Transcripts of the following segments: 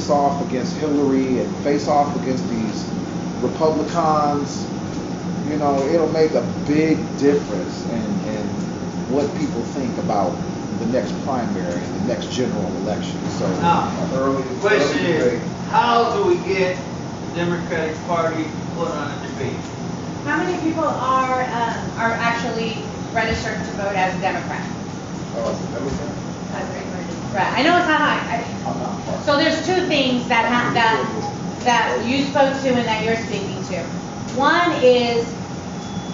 face off against Hillary and face off against these Republicans, you know, it'll make a big difference in what people think about the next primary and the next general election. So, the question is, how do we get the Democratic Party put on a debate? How many people are actually registered to vote as a Democrat? Oh, as a Democrat? Right. I know it's not high. I'm not. So there's two things that you spoke to and that you're speaking to. One is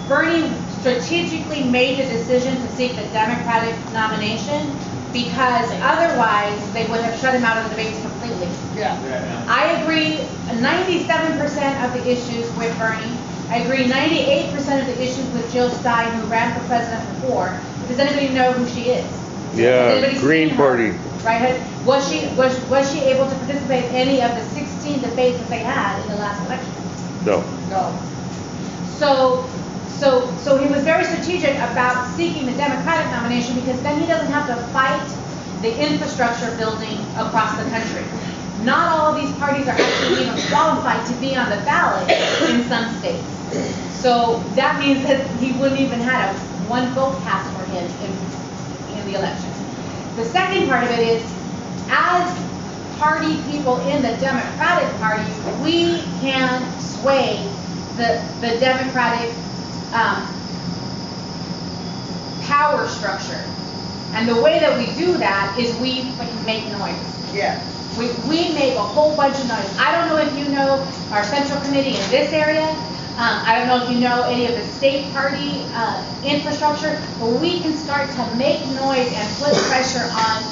Bernie strategically made the decision to seek the Democratic nomination because otherwise they would have shut him out of the debates completely. Yeah. I agree 97% of the issues with Bernie. I agree 98% of the issues with Jill Stein, who ran for president before. Does anybody know who she is? Yeah, Green Party. Right? Was she able to participate in any of the 16 debates that they had in the last election? No. No. So he was very strategic about seeking the Democratic nomination because then he doesn't have to fight the infrastructure building across the country. Not all of these parties are actually even qualified to be on the ballot in some states. So that means that he wouldn't even have one vote cast for him in the election. The second part of it is, as party people in the Democratic Party, we can sway the Democratic power structure. And the way that we do that is we make noise. Yeah. We make a whole bunch of noise. I don't know if you know our central committee in this area. I don't know if you know any of the state party infrastructure, but we can start to make noise and put pressure on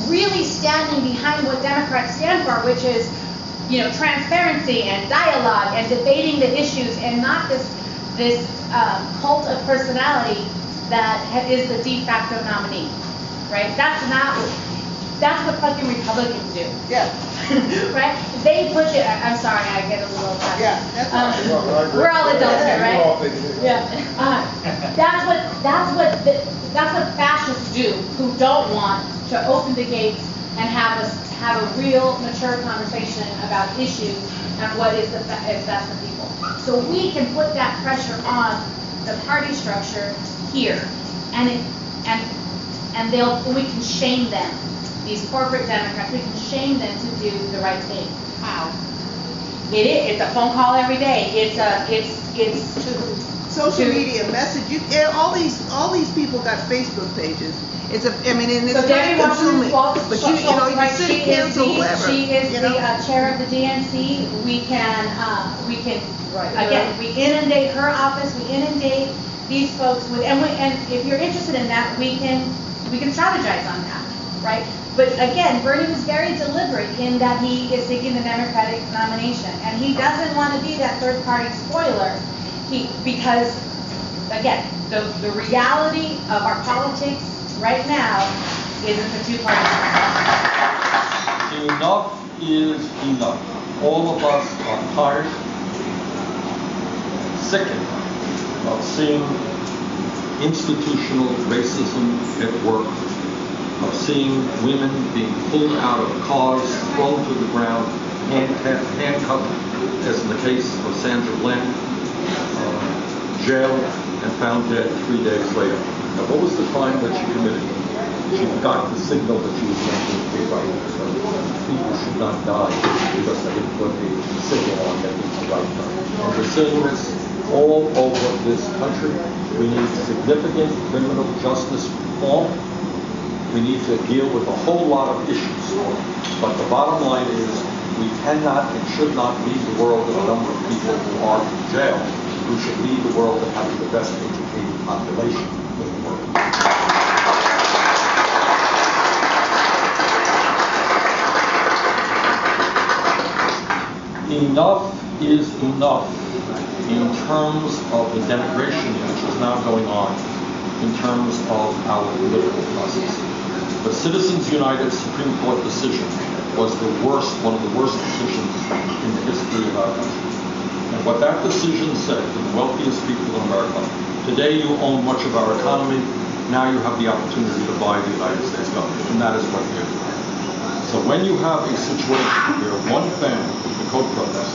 really standing behind what Democrats stand for, which is, you know, transparency and dialogue and debating the issues, and not this cult of personality that is the de facto nominee, right? That's what fucking Republicans do. Yeah. Right? They push it. I'm sorry, I get a little passionate. Yeah, that's right. We're all adults here, right? Yeah. That's what fascists do, who don't want to open the gates and have a real mature conversation about issues and what is best for people. So we can put that pressure on the party structure here, and we can shame them. These corporate Democrats, we can shame them to do the right thing. How? It's a phone call every day. It's social media message. All these people got Facebook pages. It's so Debbie consuming. Washington, But you can sit cancel whoever. She is the chair of the DNC. We can again, we inundate her office. We inundate these folks with, and if you're interested in that, we can strategize on that, right? But again, Bernie was very deliberate in that he is seeking the Democratic nomination, and he doesn't want to be that third-party spoiler. Because again, the reality of our politics right now isn't the two parties. Enough is enough. All of us are tired, sickened of seeing institutional racism at work, of seeing women being pulled out of cars, thrown to the ground, handcuffed, as in the case of Sandra Bland, jailed and found dead 3 days later. Now, what was the crime that she committed? She forgot the signal that she was making to right. So people should not die because they didn't put a signal on that it's the right time. And we're seeing this all over this country. We need significant criminal justice reform. We need to deal with a whole lot of issues. But the bottom line is we cannot and should not lead the world with a number of people who are in jail. We should lead the world of having the best educated population in the world. Enough is enough in terms of the denigration which is now going on in terms of our political process. The Citizens United Supreme Court decision was one of the worst decisions in the history of our country. And what that decision said to the wealthiest people in America, today you own much of our economy, now you have the opportunity to buy the United States government, and that is what we are doing. So So when you have a situation where one family, the Koch brothers,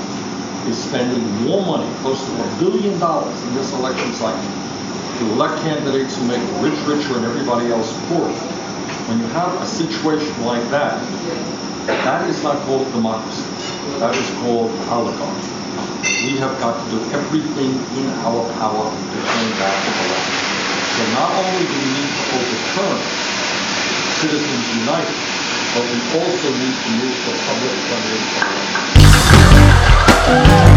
is spending more money, close to $1 billion in this election cycle, to elect candidates who make the rich richer and everybody else poorer, when you have a situation like that, that is not called democracy. That is called oligarchy. We have got to do everything in our power to turn back the election. So not only do we need to overturn Citizens United, but we also need to move the public funding of elections.